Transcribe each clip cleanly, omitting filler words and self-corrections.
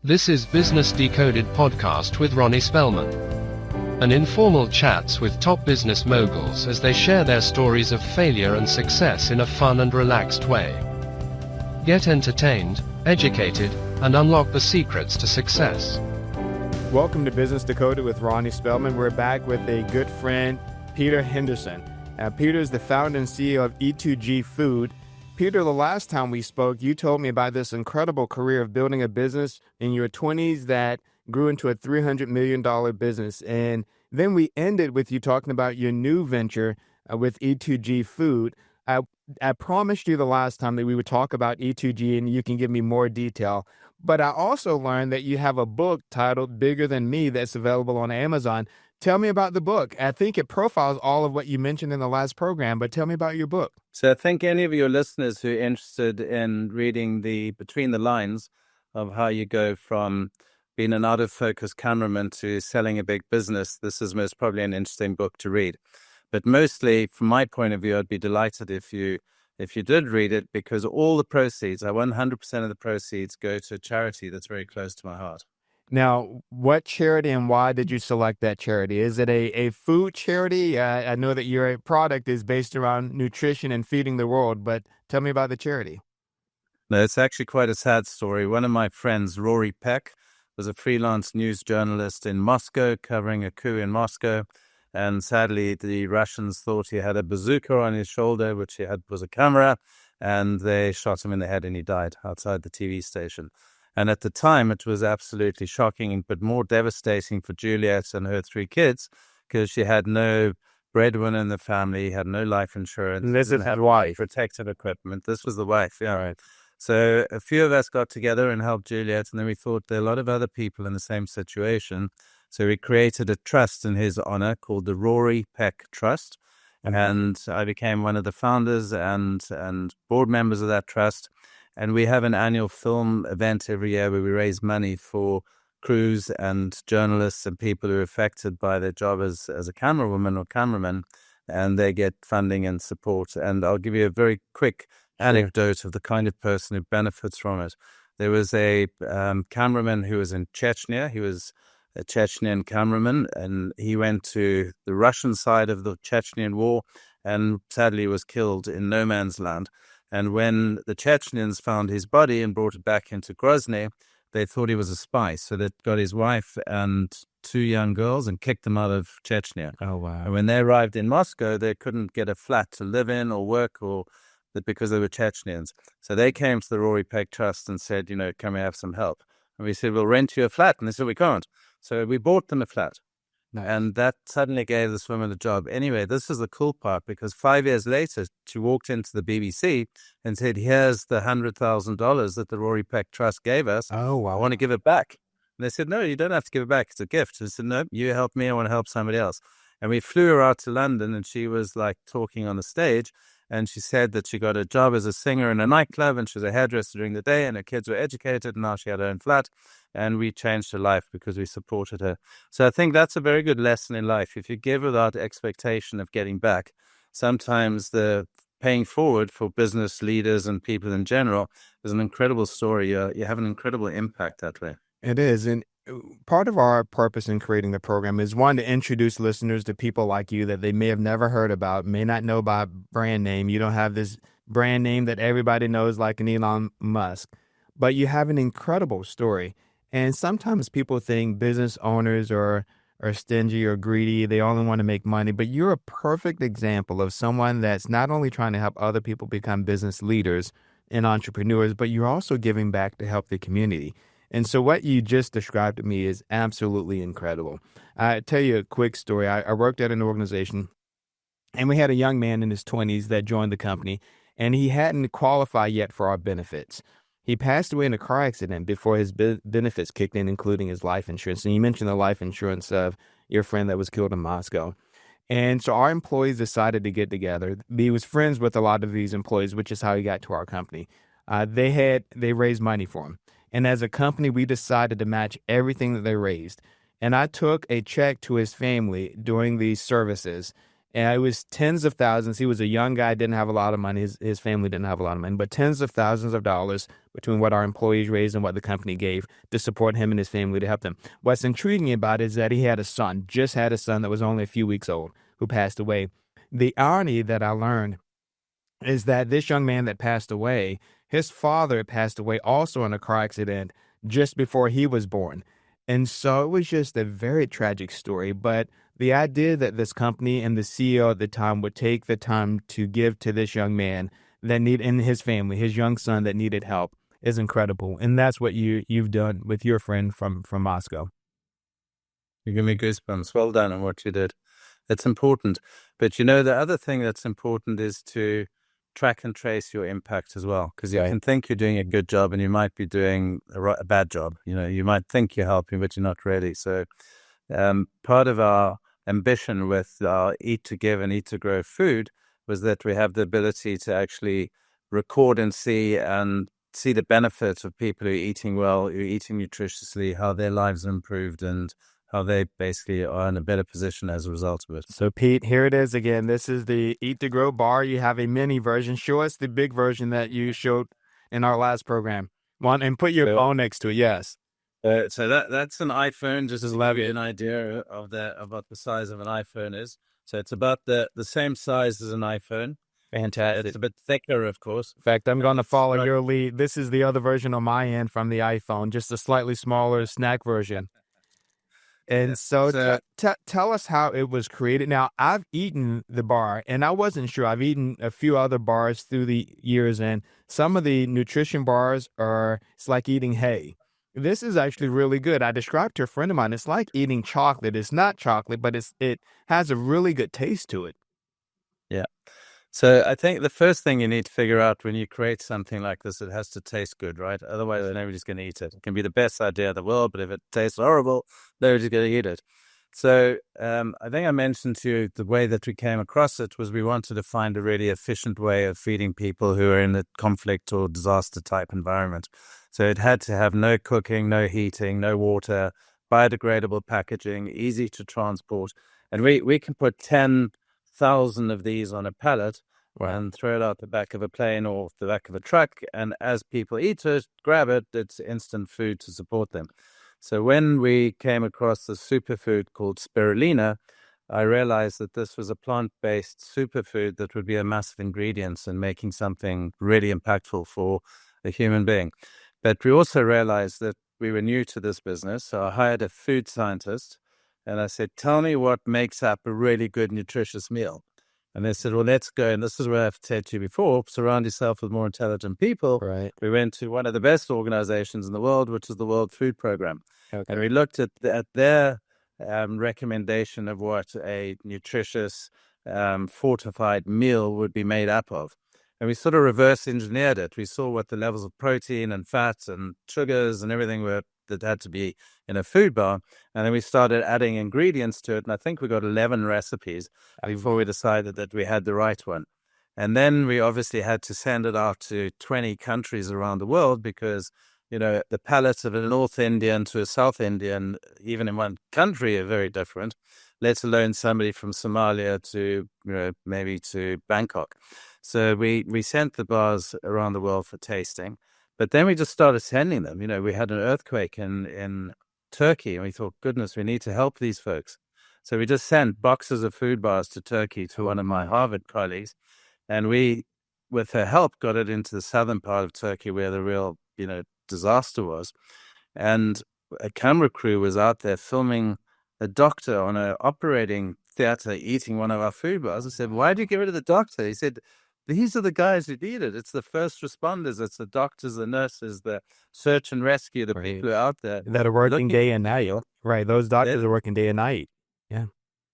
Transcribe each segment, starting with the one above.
This is Business Decoded podcast with Ronnie Spellman. An informal chats with top business moguls as they share their stories of failure and success in a fun and relaxed way. Get entertained, educated, and unlock the secrets to success. Welcome to Business Decoded with Ronnie Spellman. We're back with a good friend, Peter Henderson. Peter is the founder and CEO of E2G Food. Peter, the last time we spoke, you told me about this incredible career of building a business in your 20s that grew into a $300 million business. And then we ended with you talking about your new venture with E2G Food. I promised you the last time that we would talk about E2G and you can give me more detail. But I also learned that you have a book titled Bigger Than Me that's available on Amazon. Tell me about the book. I think it profiles all of what you mentioned in the last program, but tell me about your book. So I think any of your listeners who are interested in reading the between the lines of how you go from being an out-of-focus cameraman to selling a big business, this is most probably an interesting book to read. But mostly, from my point of view, I'd be delighted if you did read it, because all the proceeds, 100% of the proceeds, go to a charity that's very close to my heart. Now, what charity and why did you select that charity? Is it a food charity? I know that your product is based around nutrition and feeding the world, but tell me about the charity. No, it's actually quite a sad story. One of my friends, Rory Peck, was a freelance news journalist in Moscow, covering a coup in Moscow. And sadly, the Russians thought he had a bazooka on his shoulder, which he had was a camera, and they shot him in the head and he died outside the TV station. And at the time, it was absolutely shocking, but more devastating for Juliet and her 3 kids, because she had no breadwinner in the family, had no life insurance. This is his wife. Protective equipment. This was the wife, yeah. Right. So a few of us got together and helped Juliet, and then we thought there are a lot of other people in the same situation. So we created a trust in his honor called the Rory Peck Trust. And I became one of the founders and board members of that trust. And we have an annual film event every year where we raise money for crews and journalists and people who are affected by their job as a camerawoman or cameraman, and they get funding and support. And I'll give you a very quick anecdote of the kind of person who benefits from it. There was a cameraman who was in Chechnya. He was a Chechnyan cameraman, and he went to the Russian side of the Chechnyan war and sadly was killed in no man's land. And when the Chechnyans found his body and brought it back into Grozny, they thought he was a spy. So they got his wife and 2 young girls and kicked them out of Chechnya. Oh, wow. And when they arrived in Moscow, they couldn't get a flat to live in or work because they were Chechnyans. So they came to the Rory Peck Trust and said, can we have some help? And we said, we'll rent you a flat. And they said, we can't. So we bought them a flat. Nice. And that suddenly gave this woman a job. Anyway, this is the cool part, because 5 years later, she walked into the BBC and said, here's the $100,000 that the Rory Peck Trust gave us. Oh, wow. I want to give it back. And they said, no, you don't have to give it back. It's a gift. I said, no, you help me. I want to help somebody else. And we flew her out to London, and she was like talking on the stage. And she said that she got a job as a singer in a nightclub, and she was a hairdresser during the day, and her kids were educated, and now she had her own flat. And we changed her life because we supported her. So I think that's a very good lesson in life. If you give without expectation of getting back, sometimes the paying forward for business leaders and people in general is an incredible story. You have an incredible impact that way. It is. And part of our purpose in creating the program is, one, to introduce listeners to people like you that they may have never heard about, may not know by brand name. You don't have this brand name that everybody knows like an Elon Musk, but you have an incredible story. And sometimes people think business owners are stingy or greedy. They only want to make money. But you're a perfect example of someone that's not only trying to help other people become business leaders and entrepreneurs, but you're also giving back to help the community. And so what you just described to me is absolutely incredible. I'll tell you a quick story. I worked at an organization, and we had a young man in his 20s that joined the company, and he hadn't qualified yet for our benefits. He passed away in a car accident before his benefits kicked in, including his life insurance. And you mentioned the life insurance of your friend that was killed in Moscow. And so our employees decided to get together. He was friends with a lot of these employees, which is how he got to our company. They raised money for him. And as a company, we decided to match everything that they raised. And I took a check to his family during these services. And it was tens of thousands. He was a young guy, didn't have a lot of money. His family didn't have a lot of money, but tens of thousands of dollars between what our employees raised and what the company gave to support him and his family to help them. What's intriguing about it is that he had a son, just had a son that was only a few weeks old, who passed away. The irony that I learned is that this young man that passed away, his father passed away also in a car accident just before he was born. And so it was just a very tragic story. But the idea that this company and the CEO at the time would take the time to give to this young man and his family, his young son that needed help, is incredible. And that's what you've done with your friend from Moscow. You give me goosebumps. Well done on what you did. It's important. But the other thing that's important is to track and trace your impact as well, because you can think you're doing a good job and you might be doing a bad job. You might think you're helping, but you're not really. So part of our ambition with our Eat to Give and Eat to Grow food was that we have the ability to actually record and see the benefits of people who are eating well, who are eating nutritiously, how their lives are improved, and how they basically are in a better position as a result of it. So, Pete, here it is again. This is the Eat to Grow bar. You have a mini version. Show us the big version that you showed in our last program. And put your phone next to it. Yes. So that's an iPhone, just to give you an idea of what the size of an iPhone is. So it's about the same size as an iPhone. Fantastic. It's a bit thicker, of course. In fact, I'm going to follow your lead. This is the other version on my end from the iPhone, just a slightly smaller snack version. And so tell us how it was created. Now, I've eaten the bar, and I wasn't sure. I've eaten a few other bars through the years, and some of the nutrition bars it's like eating hay. This is actually really good. I described to a friend of mine, it's like eating chocolate. It's not chocolate, but it has a really good taste to it. Yeah. So I think the first thing you need to figure out when you create something like this, it has to taste good, right? Otherwise, nobody's going to eat it. It can be the best idea in the world, but if it tastes horrible, nobody's going to eat it. So I think I mentioned to you the way that we came across it was we wanted to find a really efficient way of feeding people who are in a conflict or disaster type environment. So it had to have no cooking, no heating, no water, biodegradable packaging, easy to transport. And we can put 10,000 of these on a pallet and throw it out the back of a plane or the back of a truck. And as people eat it, grab it, it's instant food to support them. So when we came across the superfood called spirulina, I realized that this was a plant-based superfood that would be a massive ingredient in making something really impactful for a human being. But we also realized that we were new to this business. So I hired a food scientist and I said, tell me what makes up a really good, nutritious meal. And they said, well, let's go. And this is where I've said to you before, surround yourself with more intelligent people. Right. We went to one of the best organizations in the world, which is the World Food Program. Okay. And we looked at their recommendation of what a nutritious, fortified meal would be made up of. And we sort of reverse engineered it. We saw what the levels of protein and fats and sugars and everything were that had to be in a food bar. And then we started adding ingredients to it. And I think we got 11 recipes before we decided that we had the right one. And then we obviously had to send it out to 20 countries around the world because, the palates of a North Indian to a South Indian, even in one country, are very different, let alone somebody from Somalia to, maybe to Bangkok. So we sent the bars around the world for tasting. But then we just started sending them. We had an earthquake in Turkey, and we thought, goodness, we need to help these folks. So we just sent boxes of food bars to Turkey to one of my Harvard colleagues. And we, with her help, got it into the southern part of Turkey where the real, disaster was. And a camera crew was out there filming a doctor on an operating theater eating one of our food bars. I said, why did you get rid of the doctor? He said, these are the guys who need it. It's the first responders. It's the doctors, the nurses, the search and rescue, the people who are out there. That are working day and night. Right. Those doctors are working day and night. Yeah.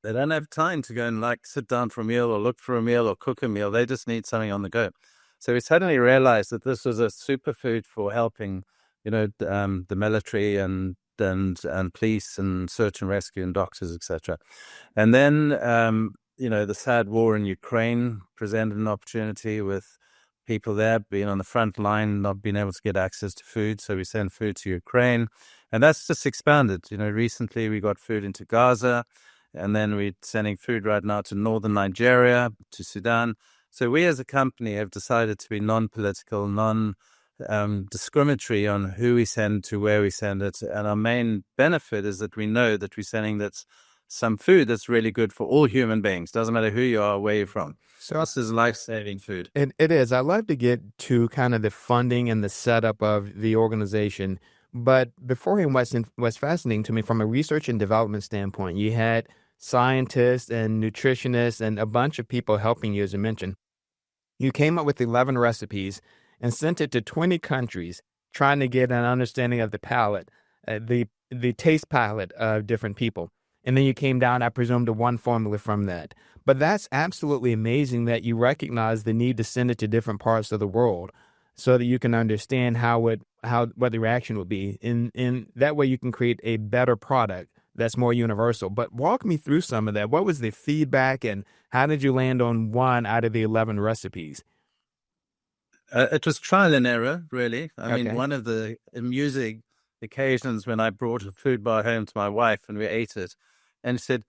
They don't have time to go and sit down for a meal or look for a meal or cook a meal. They just need something on the go. So we suddenly realized that this was a superfood for helping, the military and police and search and rescue and doctors, etc. And then, the sad war in Ukraine presented an opportunity with people there being on the front line, not being able to get access to food. So we sent food to Ukraine, and that's just expanded. Recently we got food into Gaza. And then we're sending food right now to northern Nigeria, to Sudan. So we as a company have decided to be non-political, discriminatory on who we send to where we send it. And our main benefit is that we know that we're sending some food that's really good for all human beings. Doesn't matter who you are, where you're from. So this is life-saving food. It is. I'd love to get to kind of the funding and the setup of the organization. But beforehand, what's fascinating to me from a research and development standpoint, you had scientists and nutritionists and a bunch of people helping you, as you mentioned. You came up with 11 recipes and sent it to 20 countries, trying to get an understanding of the palate, the taste palette of different people. And then you came down, I presume, to one formula from that. But that's absolutely amazing that you recognize the need to send it to different parts of the world so that you can understand what the reaction would be. In that way, you can create a better product that's more universal. But walk me through some of that. What was the feedback and how did you land on one out of the 11 recipes? It was trial and error, really. I Okay. mean, one of the amusing occasions when I brought a food bar home to my wife and we ate it, and she said,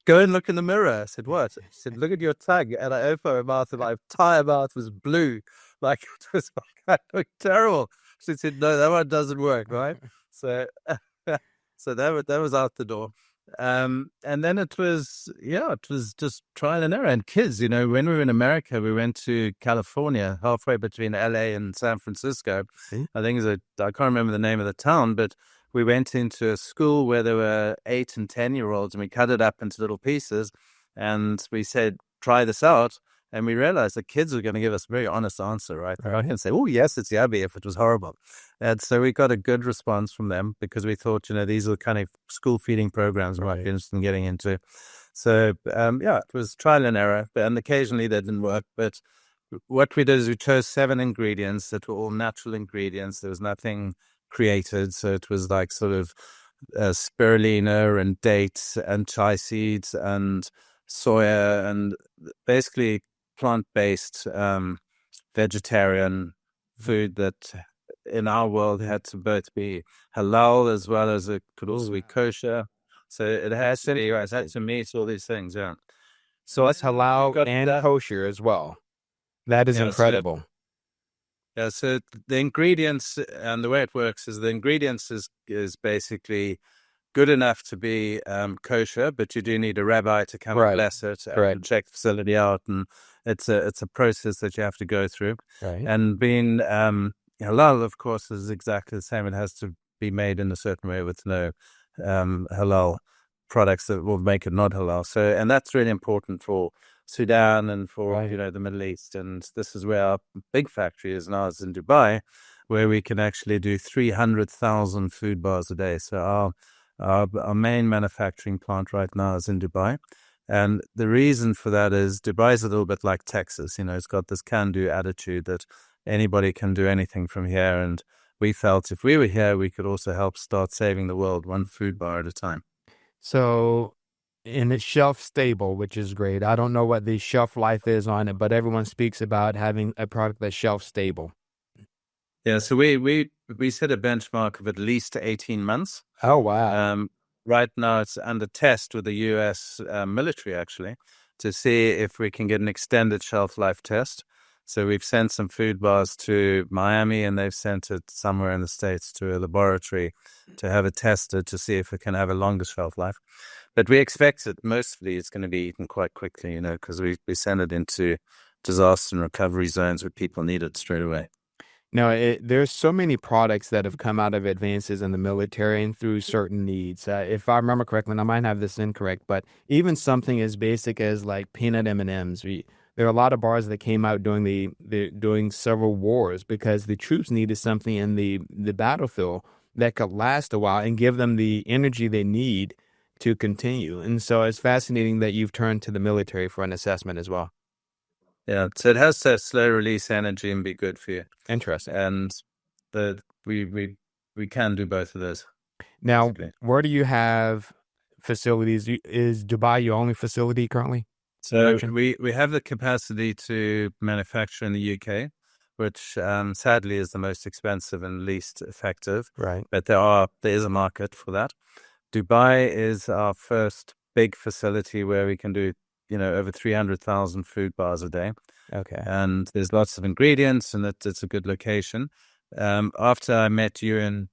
"Go and look in the mirror." I said, "What?" She said, "Look at your tongue." And I opened my mouth and my entire mouth was blue. Like it was terrible. She said, "No, that one doesn't work, right?" So, so that was out the door. And then it was just trial and error. And kids, when we were in America, we went to California, halfway between LA and San Francisco. I think I can't remember the name of the town, but we went into a school where there were 8 and 10-year-olds, and we cut it up into little pieces, and we said, "Try this out." And we realized the kids were going to give us a very honest answer, right? They're going to say, "Oh, yes, it's yummy," if it was horrible. And so we got a good response from them because we thought, these are the kind of school feeding programs we might be interested in getting into. So, it was trial and error, and occasionally they didn't work. But what we did is we chose 7 ingredients that were all natural ingredients. There was nothing created. So it was like sort of spirulina and dates and chia seeds and soya and basically plant-based vegetarian food that in our world had to both be halal as well as it could also be kosher. So it has to be, it had to meet all these things, yeah. So it's halal and kosher as well. That is incredible. So the ingredients and the way it works is the ingredients is basically good enough to be kosher, but you do need a rabbi to come and bless it and check the facility out, and it's a process that you have to go through. Right. And being halal, of course, is exactly the same. It has to be made in a certain way with no halal products that will make it not halal. So, and that's really important for Sudan and for the Middle East. And this is where our big factory is now. It's in Dubai, where we can actually do 300,000 food bars a day. So our main manufacturing plant right now is in Dubai. And the reason for that is Dubai is a little bit like Texas. It's got this can-do attitude that anybody can do anything from here. And we felt if we were here, we could also help start saving the world one food bar at a time. So, and it's shelf stable, which is great. I don't know what the shelf life is on it, but everyone speaks about having a product that's shelf stable. Yeah, so we set a benchmark of at least 18 months. Oh, wow. Right now it's under test with the U.S. Military, actually, to see if we can get an extended shelf life test. So we've sent some food bars to Miami, and they've sent it somewhere in the States to a laboratory to have it tested to see if it can have a longer shelf life. But we expect it mostly it's going to be eaten quite quickly, because we send it into disaster and recovery zones where people need it straight away. Now, there's so many products that have come out of advances in the military and through certain needs. If I remember correctly, and I might have this incorrect, but even something as basic as like peanut M&Ms. There are a lot of bars that came out during several wars because the troops needed something in the battlefield that could last a while and give them the energy they need to continue. And so it's fascinating that you've turned to the military for an assessment as well. Yeah, so it has to slow release energy and be good for you. Interesting. And we can do both of those. Now, where do you have facilities? Is Dubai your only facility currently? So we have the capacity to manufacture in the UK, which sadly is the most expensive and least effective. Right. But there is a market for that. Dubai is our first big facility where we can do, over 300,000 food bars a day. Okay. And there's lots of ingredients, and it's a good location. After I met you in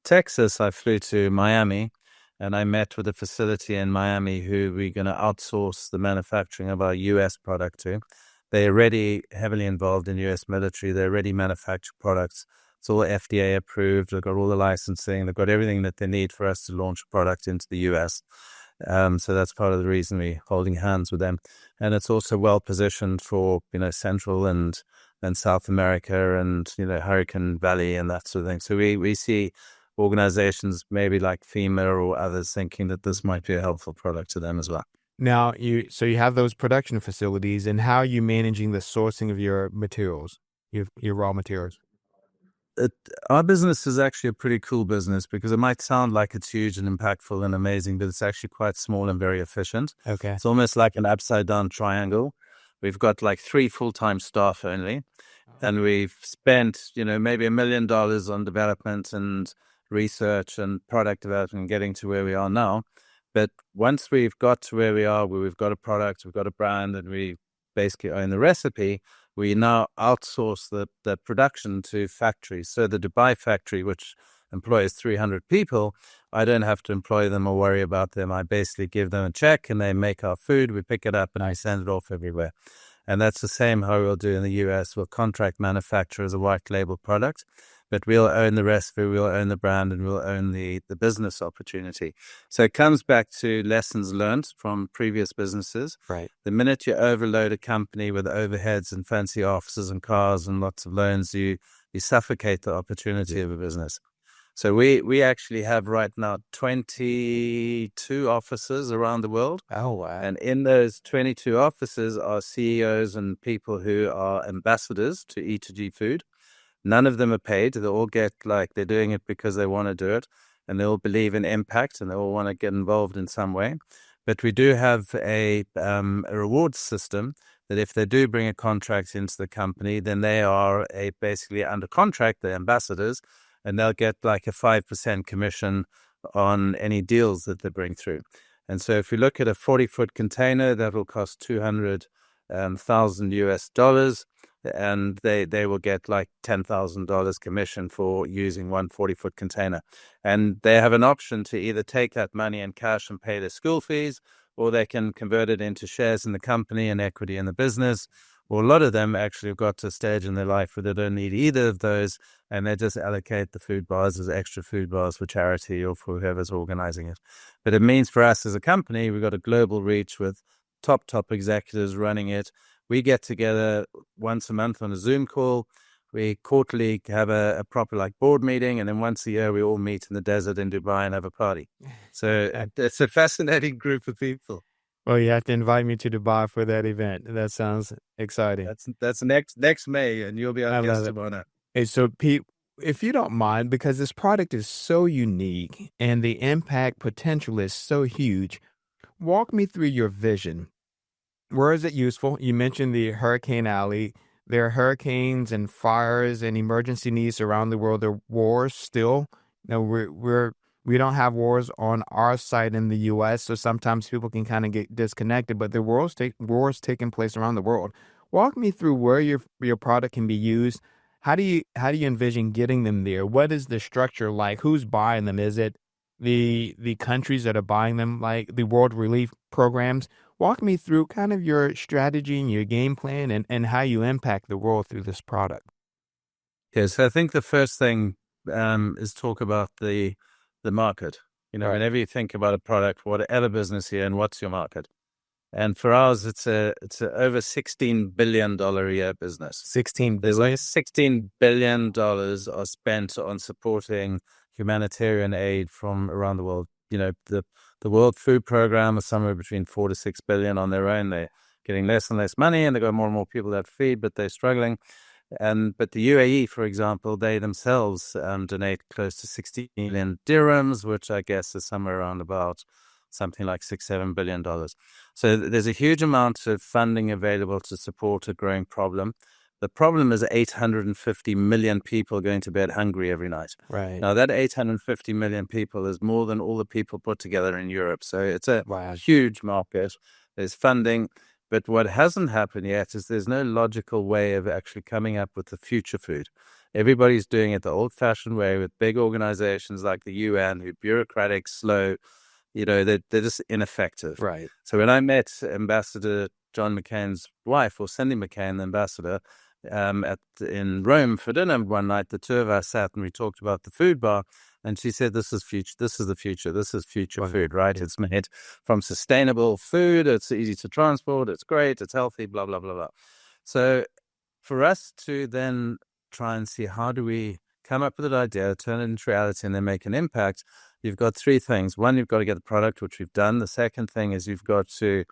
Texas, I flew to Miami, and I met with a facility in Miami who we're going to outsource the manufacturing of our U.S. product to. They're already heavily involved in U.S. military. They already manufacture products. It's all FDA approved. They've got all the licensing. They've got everything that they need for us to launch a product into the U.S. So that's part of the reason we're holding hands with them. And it's also well positioned for, Central and South America and, Hurricane Valley and that sort of thing. So we see organizations maybe like FEMA or others thinking that this might be a helpful product to them as well. Now, you have those production facilities, and how are you managing the sourcing of your materials, your raw materials? Our business is actually a pretty cool business because it might sound like it's huge and impactful and amazing, but it's actually quite small and very efficient. Okay. It's almost like an upside down triangle. We've got like 3 full-time staff only, and we've spent, maybe $1 million on development and research and product development and getting to where we are now. But once we've got to where we are, where we've got a product, we've got a brand, and we basically own the recipe, we now outsource the production to factories. So the Dubai factory, which employs 300 people, I don't have to employ them or worry about them. I basically give them a check and they make our food. We pick it up and I send it off everywhere. And that's the same how we'll do in the US. We'll contract manufacture as a white label product, but we'll own the recipe, we'll own the brand, and we'll own the business opportunity. So it comes back to lessons learned from previous businesses. Right. The minute you overload a company with overheads and fancy offices and cars and lots of loans, you suffocate the opportunity of a business. So we actually have right now 22 offices around the world. Oh, wow. And in those 22 offices are CEOs and people who are ambassadors to E2G Food. None of them are paid. They all get they're doing it because they want to do it, and they all believe in impact, and they all want to get involved in some way. But we do have a rewards system that if they do bring a contract into the company, then they are basically under contract, the ambassadors, and they'll get like a 5% commission on any deals that they bring through. And so if you look at a 40-foot container, that will cost $200,000 US, and they will get like $10,000 commission for using one 40-foot container. And they have an option to either take that money in cash and pay their school fees, or they can convert it into shares in the company and equity in the business. Or a lot of them actually have got to a stage in their life where they don't need either of those, and they just allocate the food bars as extra food bars for charity or for whoever's organizing it. But it means for us as a company, we've got a global reach with top executives running it. We get together once a month on a Zoom call. We quarterly have a proper board meeting, and then once a year we all meet in the desert in Dubai and have a party. So it's a fascinating group of people. Well, you have to invite me to Dubai for that event. That sounds exciting. That's next May, and you'll be our guest of honor. Hey, so Pete, if you don't mind, because this product is so unique and the impact potential is so huge, walk me through your vision. Where is it useful? You mentioned the Hurricane Alley. There are hurricanes and fires and emergency needs around the world. There are wars still. We don't have wars on our side in the U.S., so sometimes people can kind of get disconnected. But there are wars taking place around the world. Walk me through where your product can be used. How do you envision getting them there? What is the structure like? Who's buying them? Is it the countries that are buying them, like the World Relief Programs? Walk me through kind of your strategy and your game plan and how you impact the world through this product. Yes, I think the first thing is talk about the market. Right. Whenever you think about a product, whatever business you're in, what's your market? And for ours, it's a over $16 billion a year business. 16 There's billion? like $16 billion are spent on supporting humanitarian aid from around the world. The World Food Program is somewhere between 4 to 6 billion on their own. They're getting less and less money, and they've got more and more people that feed, but they're struggling. But the UAE, for example, they themselves donate close to 60 million dirhams, which I guess is somewhere around about something like $6-7 billion. So there's a huge amount of funding available to support a growing problem. The problem is 850 million people going to bed hungry every night. Right. Now, that 850 million people is more than all the people put together in Europe. So it's a Wow. huge market. There's funding. But what hasn't happened yet is there's no logical way of actually coming up with the future food. Everybody's doing it the old-fashioned way with big organizations like the UN, who are bureaucratic, slow. They're just ineffective. Right. So when I met Ambassador John McCain's wife, or Cindy McCain, the ambassador, in Rome for dinner one night, the two of us sat and we talked about the food bar, and she said, "This is future. This is the future. This is future food, right? Yeah. It's made from sustainable food. It's easy to transport. It's great. It's healthy. Blah blah blah blah." So for us to then try and see how do we come up with an idea, turn it into reality, and then make an impact, you've got three things. One, you've got to get the product, which we've done. The second thing is you've got to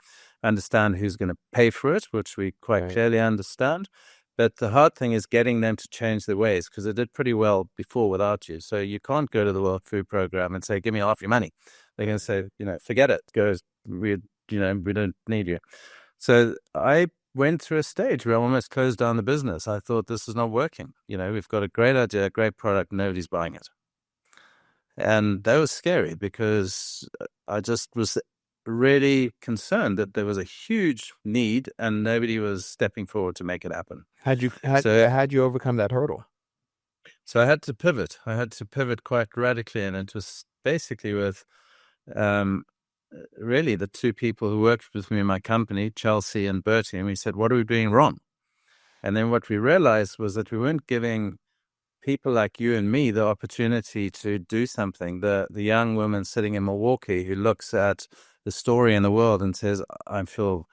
understand who's going to pay for it, which we quite clearly understand. But the hard thing is getting them to change their ways, because they did pretty well before without you. So you can't go to the World Food Program and say, "Give me half your money." They're going to say, "Forget it. We don't need you." So I went through a stage where I almost closed down the business. I thought, this is not working. We've got a great idea, a great product, nobody's buying it. And that was scary, because I just was really concerned that there was a huge need and nobody was stepping forward to make it happen. How'd you overcome that hurdle? So I had to pivot. I had to pivot quite radically, and it was basically with really the two people who worked with me in my company, Chelsea and Bertie, and we said, "What are we doing wrong?" And then what we realized was that we weren't giving people like you and me the opportunity to do something. The young woman sitting in Milwaukee who looks at the story in the world and says, I feel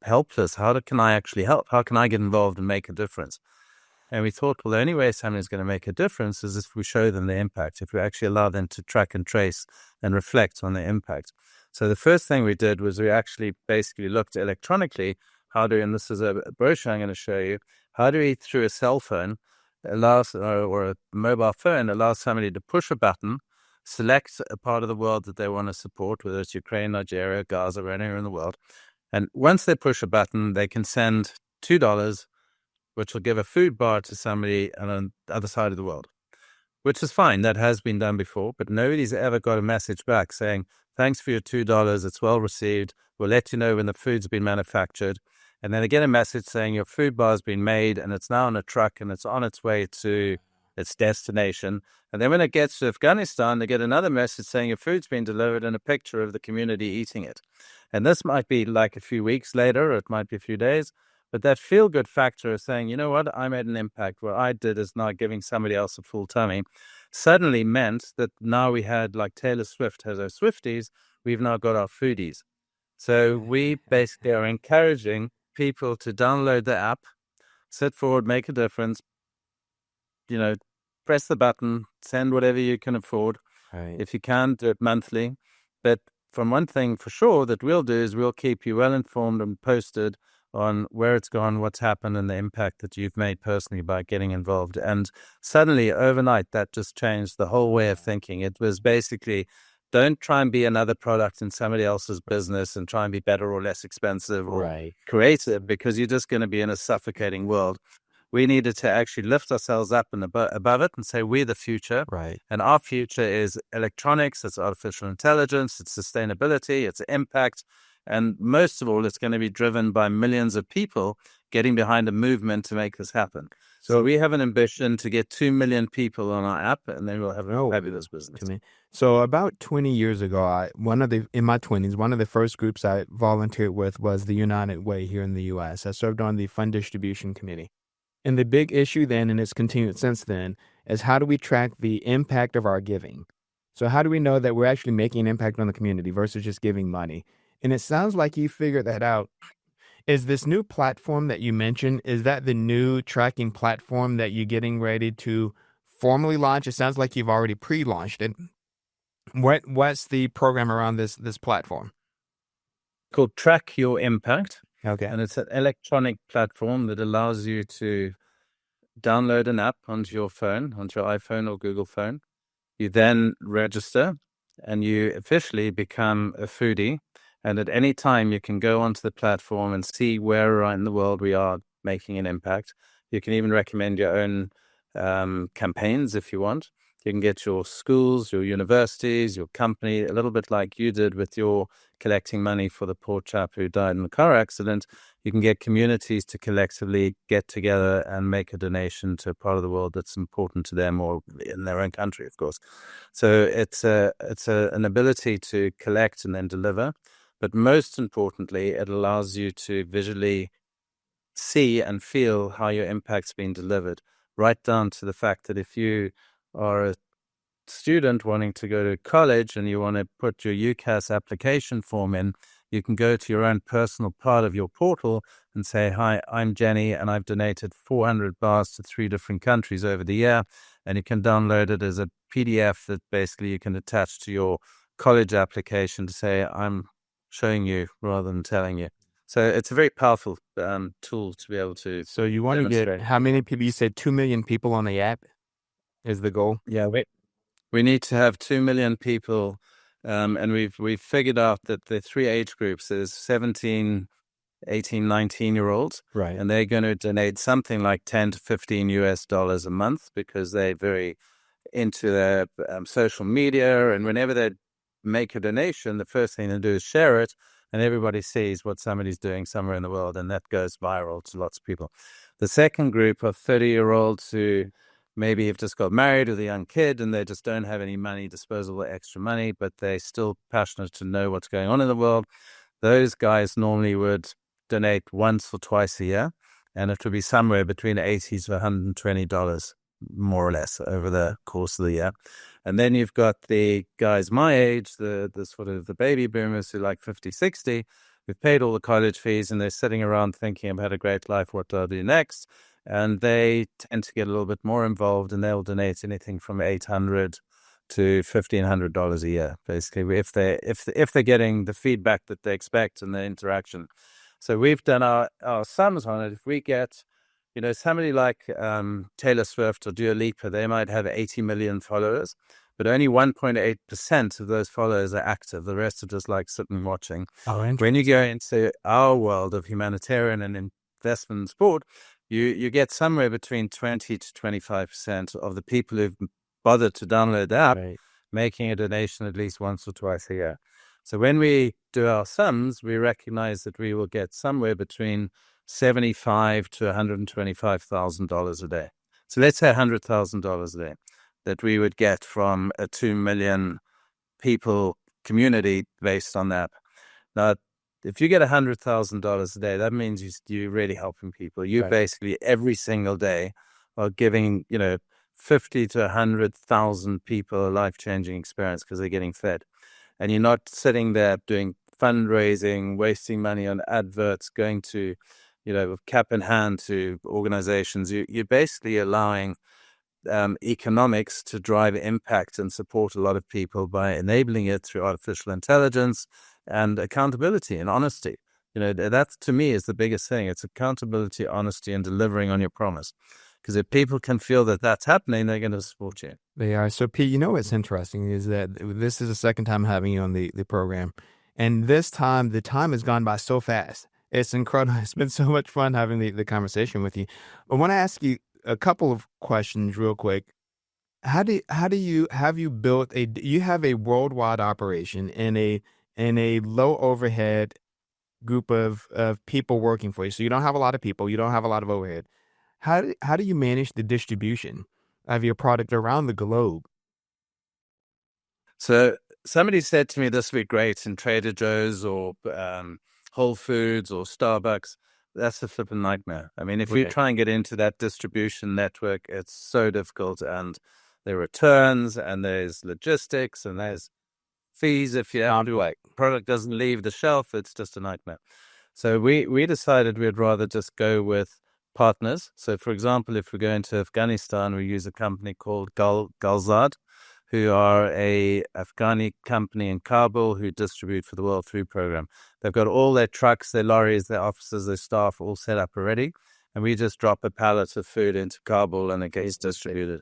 helpless. How can I actually help? How can I get involved and make a difference? And we thought, well, the only way somebody's going to make a difference is if we show them the impact, if we actually allow them to track and trace and reflect on the impact. So the first thing we did was we actually basically looked electronically and this is a brochure I'm going to show you, how do we, through a cell phone, or a mobile phone, allow somebody to push a button, select a part of the world that they want to support, whether it's Ukraine, Nigeria, Gaza, or anywhere in the world. And once they push a button, they can send $2, which will give a food bar to somebody on the other side of the world, which is fine. That has been done before, but nobody's ever got a message back saying, "Thanks for your $2. It's well received. We'll let you know when the food's been manufactured." And then they get a message saying your food bar has been made and it's now on a truck and it's on its way to its destination. And then when it gets to Afghanistan, they get another message saying your food's been delivered and a picture of the community eating it. And this might be like a few weeks later, or it might be a few days. But that feel-good factor of saying, you know what, I made an impact. What I did is not giving somebody else a full tummy, suddenly meant that now we had, like Taylor Swift has our Swifties, we've now got our foodies. So we basically are encouraging people to download the app, sit forward, make a difference, press the button, send whatever you can afford. Right. If you can, do it monthly. But from one thing for sure that we'll do is we'll keep you well informed and posted on where it's gone, what's happened, and the impact that you've made personally by getting involved. And suddenly, overnight, that just changed the whole way of thinking. It was basically, don't try and be another product in somebody else's business and try and be better or less expensive or creative, because you're just going to be in a suffocating world. We needed to actually lift ourselves up and above it and say, we're the future. Right. And our future is electronics, it's artificial intelligence, it's sustainability, it's impact. And most of all, it's going to be driven by millions of people getting behind a movement to make this happen. So we have an ambition to get 2 million people on our app, and then we'll have a fabulous business. So about 20 years ago, in my 20s, one of the first groups I volunteered with was the United Way here in the U.S. I served on the Fund Distribution Committee. And the big issue then, and it's continued since then, is how do we track the impact of our giving? So how do we know that we're actually making an impact on the community versus just giving money? And it sounds like you figured that out. Is this new platform that you mentioned, is that the new tracking platform that you're getting ready to formally launch? It sounds like you've already pre-launched it. What's the program around this platform? Called Track Your Impact. Okay. And it's an electronic platform that allows you to download an app onto your phone, onto your iPhone or Google phone. You then register and you officially become a foodie. And at any time, you can go onto the platform and see where in the world we are making an impact. You can even recommend your own campaigns if you want. You can get your schools, your universities, your company, a little bit like you did with your collecting money for the poor chap who died in the car accident. You can get communities to collectively get together and make a donation to a part of the world that's important to them, or in their own country, of course. So it's an ability to collect and then deliver. But most importantly, it allows you to visually see and feel how your impact's been delivered, right down to the fact that if you are a student wanting to go to college and you want to put your UCAS application form in, you can go to your own personal part of your portal and say, "Hi, I'm Jenny, and I've donated 400 bars to 3 different countries over the year." And you can download it as a PDF that basically you can attach to your college application to say, "I'm showing you," rather than telling you. So it's a very powerful tool to be able to. So you want to get how many people? You said 2 million people on the app is the goal? Yeah, we need to have 2 million people, and we've figured out that the 3 age groups is 17, 18, 19-year-olds, right? And they're going to donate something like $10 to $15 a month, because they're very into their social media, and whenever they make a donation, the first thing they do is share it, and everybody sees what somebody's doing somewhere in the world, and that goes viral to lots of people. The second group of 30-year-olds who maybe have just got married with a young kid and they just don't have any money, disposable extra money, but they're still passionate to know what's going on in the world. Those guys normally would donate once or twice a year, and it would be somewhere between $80 to $120, more or less, over the course of the year. And then you've got the guys my age, the sort of the baby boomers who like 50, 60, who've paid all the college fees and they're sitting around thinking, "I've had a great life, what do I do next?" And they tend to get a little bit more involved, and they'll donate anything from $800 to $1,500 a year, basically, if they're getting the feedback that they expect and the interaction. So we've done our sums on it. If we get, somebody like Taylor Swift or Dua Lipa, they might have 80 million followers, but only 1.8% of those followers are active. The rest are just like sitting and watching. When you go into our world of humanitarian and investment in sport, you get somewhere between 20 to 25% of the people who've bothered to download the app, Right, making a donation at least once or twice a year. So when we do our sums, we recognize that we will get somewhere between $75,000 to $125,000 a day. So let's say $100,000 a day that we would get from a 2 million people community based on that. Now, if you get $100,000 a day, that means you're really helping people. You right. basically every single day are giving, 50 to 100,000 people a life-changing experience because they're getting fed. And you're not sitting there doing fundraising, wasting money on adverts, going to, with cap in hand to organizations. You're basically allowing economics to drive impact and support a lot of people by enabling it through artificial intelligence and accountability and honesty. That to me is the biggest thing. It's accountability, honesty, and delivering on your promise. Because if people can feel that that's happening, they're going to support you. They are. So, Pete, what's interesting is that this is the second time having you on the program. And this time, the time has gone by so fast. It's incredible. It's been so much fun having the conversation with you. I want to ask you a couple of questions real quick. Have you built you have a worldwide operation in a low overhead group of people working for you. So you don't have a lot of people, you don't have a lot of overhead. How do you manage the distribution of your product around the globe? So somebody said to me, this would be great in Trader Joe's or Whole Foods or Starbucks. That's a flipping nightmare. I mean, if you try and get into that distribution network, it's so difficult. And there are returns and there's logistics and there's fees. If your product doesn't leave the shelf, it's just a nightmare. So we decided we'd rather just go with partners. So, for example, if we go into Afghanistan, we use a company called Galzad, who are a Afghani company in Kabul who distribute for the World Food Program. They've got all their trucks, their lorries, their officers, their staff all set up already. And we just drop a pallet of food into Kabul and it gets distributed.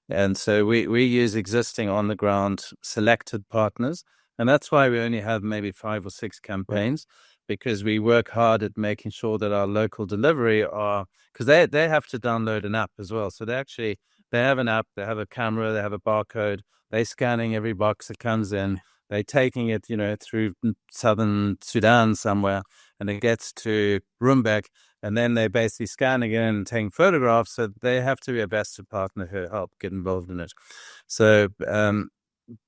And so we use existing on-the-ground selected partners. And that's why we only have maybe 5 or 6 campaigns. because we work hard at making sure that our local delivery because they have to download an app as well. So they have an app, they have a camera, they have a barcode, they're scanning every box that comes in, they're taking it, through southern Sudan somewhere, and it gets to Rumbek, and then they're basically scanning it and taking photographs. So they have to be a vested partner who help get involved in it. So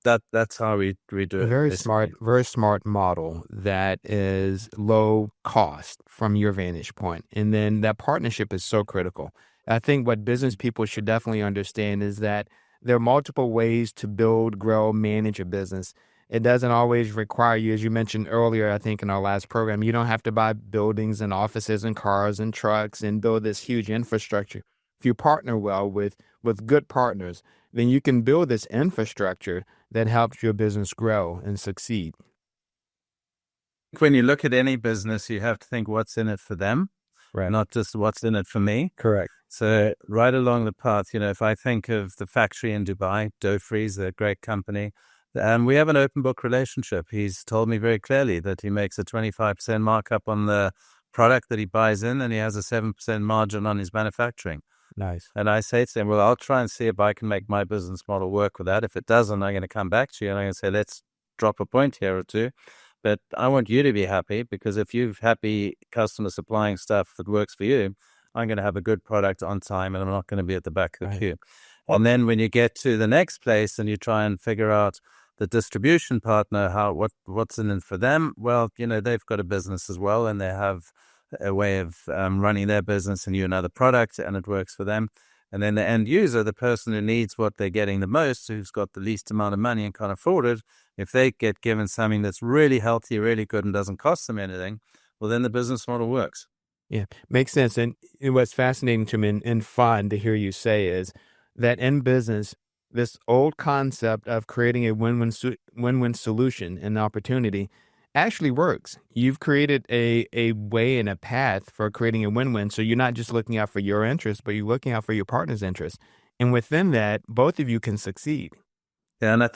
that's how we do it. Very smart model that is low cost from your vantage point. And then that partnership is so critical. I think what business people should definitely understand is that there are multiple ways to build, grow, manage a business. It doesn't always require you, as you mentioned earlier, I think in our last program, you don't have to buy buildings and offices and cars and trucks and build this huge infrastructure. If you partner well with good partners, then you can build this infrastructure that helps your business grow and succeed. When you look at any business, you have to think what's in it for them, Right. not just what's in it for me. Correct. So right along the path, if I think of the factory in Dubai, Dough Freeze, a great company, we have an open book relationship. He's told me very clearly that he makes a 25% markup on the product that he buys in, and he has a 7% margin on his manufacturing. Nice. And I say to him, well, I'll try and see if I can make my business model work with that. If it doesn't, I'm going to come back to you and I'm going to say, let's drop a point here or two. But I want you to be happy, because if you've happy customers supplying stuff that works for you, I'm going to have a good product on time and I'm not going to be at the back of the queue. And then when you get to the next place and you try and figure out the distribution partner, what's in it for them? Well, they've got a business as well, and they have a way of running their business and you another product, and it works for them. And then the end user, the person who needs what they're getting the most, who's got the least amount of money and can't afford it, if they get given something that's really healthy, really good, and doesn't cost them anything, well, then the business model works. Yeah, makes sense. And what's fascinating to me and fun to hear you say is that in business, this old concept of creating a win-win solution and opportunity actually works. You've created a way and a path for creating a win-win. So you're not just looking out for your interests, but you're looking out for your partner's interests. And within that, both of you can succeed. Yeah, and I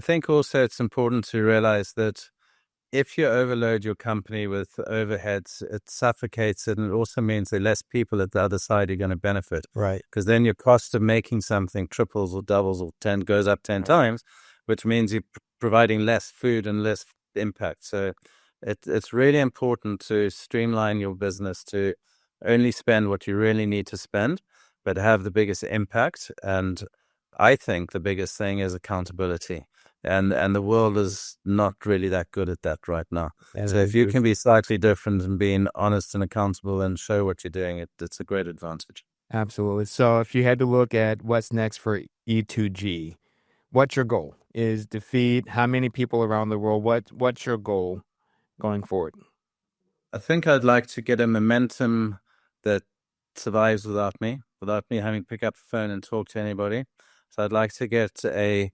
think also it's important to realize that if you overload your company with overheads, it suffocates it, and it also means there are less people at the other side who are going to benefit. Right. Because then your cost of making something triples or doubles or goes up 10 times, which means you're providing less food and less impact. So it's really important to streamline your business to only spend what you really need to spend, but have the biggest impact. And I think the biggest thing is accountability. And the world is not really that good at that right now. So if you can be slightly different and being honest and accountable and show what you're doing, it's a great advantage. Absolutely. So if you had to look at what's next for E2G, what's your goal? Is to feed how many people around the world? What's your goal going forward? I think I'd like to get a momentum that survives without me having to pick up the phone and talk to anybody. So I'd like to get a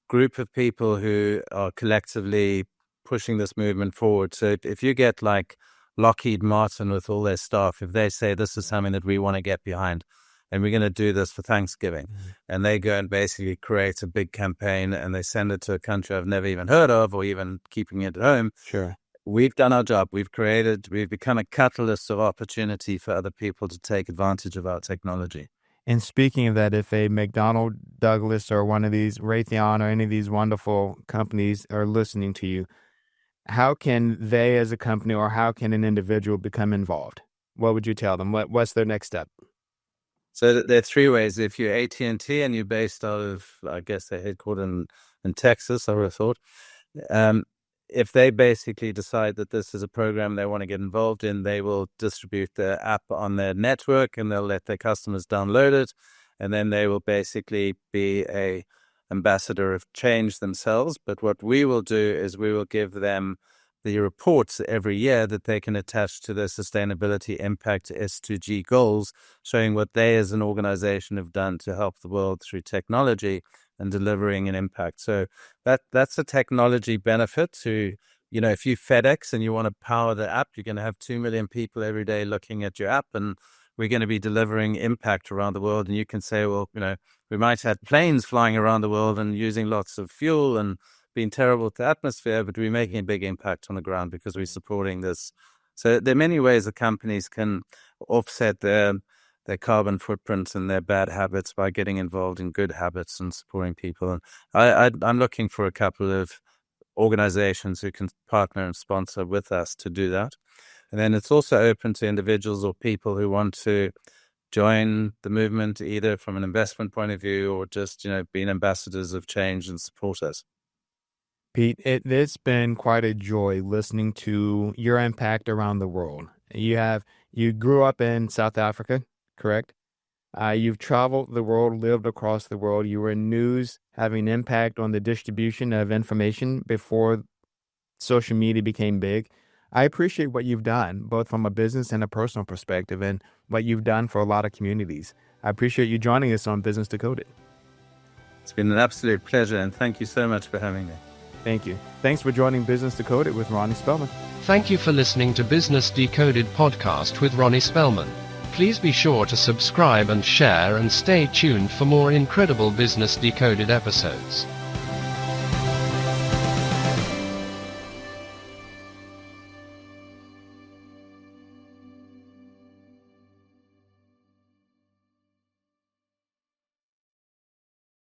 group of people who are collectively pushing this movement forward. So if you get like Lockheed Martin with all their staff, if they say this is something that we want to get behind and we're going to do this for Thanksgiving, and they go and basically create a big campaign and they send it to a country I've never even heard of or even keeping it at home. Sure. We've done our job. We've become a catalyst of opportunity for other people to take advantage of our technology. And speaking of that, if a McDonnell Douglas or one of these Raytheon or any of these wonderful companies are listening to you, how can they as a company or how can an individual become involved? What would you tell them? What's their next step? So there are three ways. If you're AT&T and you're based out of, I guess they're headquartered in Texas, I would have thought, if they basically decide that this is a program they want to get involved in, they will distribute the app on their network and they'll let their customers download it. And then they will basically be a ambassador of change themselves. But what we will do is we will give them the reports every year that they can attach to their sustainability impact S2G goals, showing what they as an organization have done to help the world through technology and delivering an impact. So that's a technology benefit to, if you FedEx and you want to power the app, you're going to have 2 million people every day looking at your app, and we're going to be delivering impact around the world. And you can say, well, we might have planes flying around the world and using lots of fuel, been terrible to the atmosphere, but we're making a big impact on the ground because we're supporting this. So there are many ways that companies can offset their carbon footprints and their bad habits by getting involved in good habits and supporting people. And I'm looking for a couple of organizations who can partner and sponsor with us to do that. And then it's also open to individuals or people who want to join the movement, either from an investment point of view or just, being ambassadors of change and support us. Pete, it's been quite a joy listening to your impact around the world. You grew up in South Africa, correct? You've traveled the world, lived across the world. You were in news, having impact on the distribution of information before social media became big. I appreciate what you've done, both from a business and a personal perspective, and what you've done for a lot of communities. I appreciate you joining us on Business Decoded. It's been an absolute pleasure, and thank you so much for having me. Thank you. Thanks for joining Business Decoded with Ronnie Spellman. Thank you for listening to Business Decoded podcast with Ronnie Spellman. Please be sure to subscribe and share and stay tuned for more incredible Business Decoded episodes.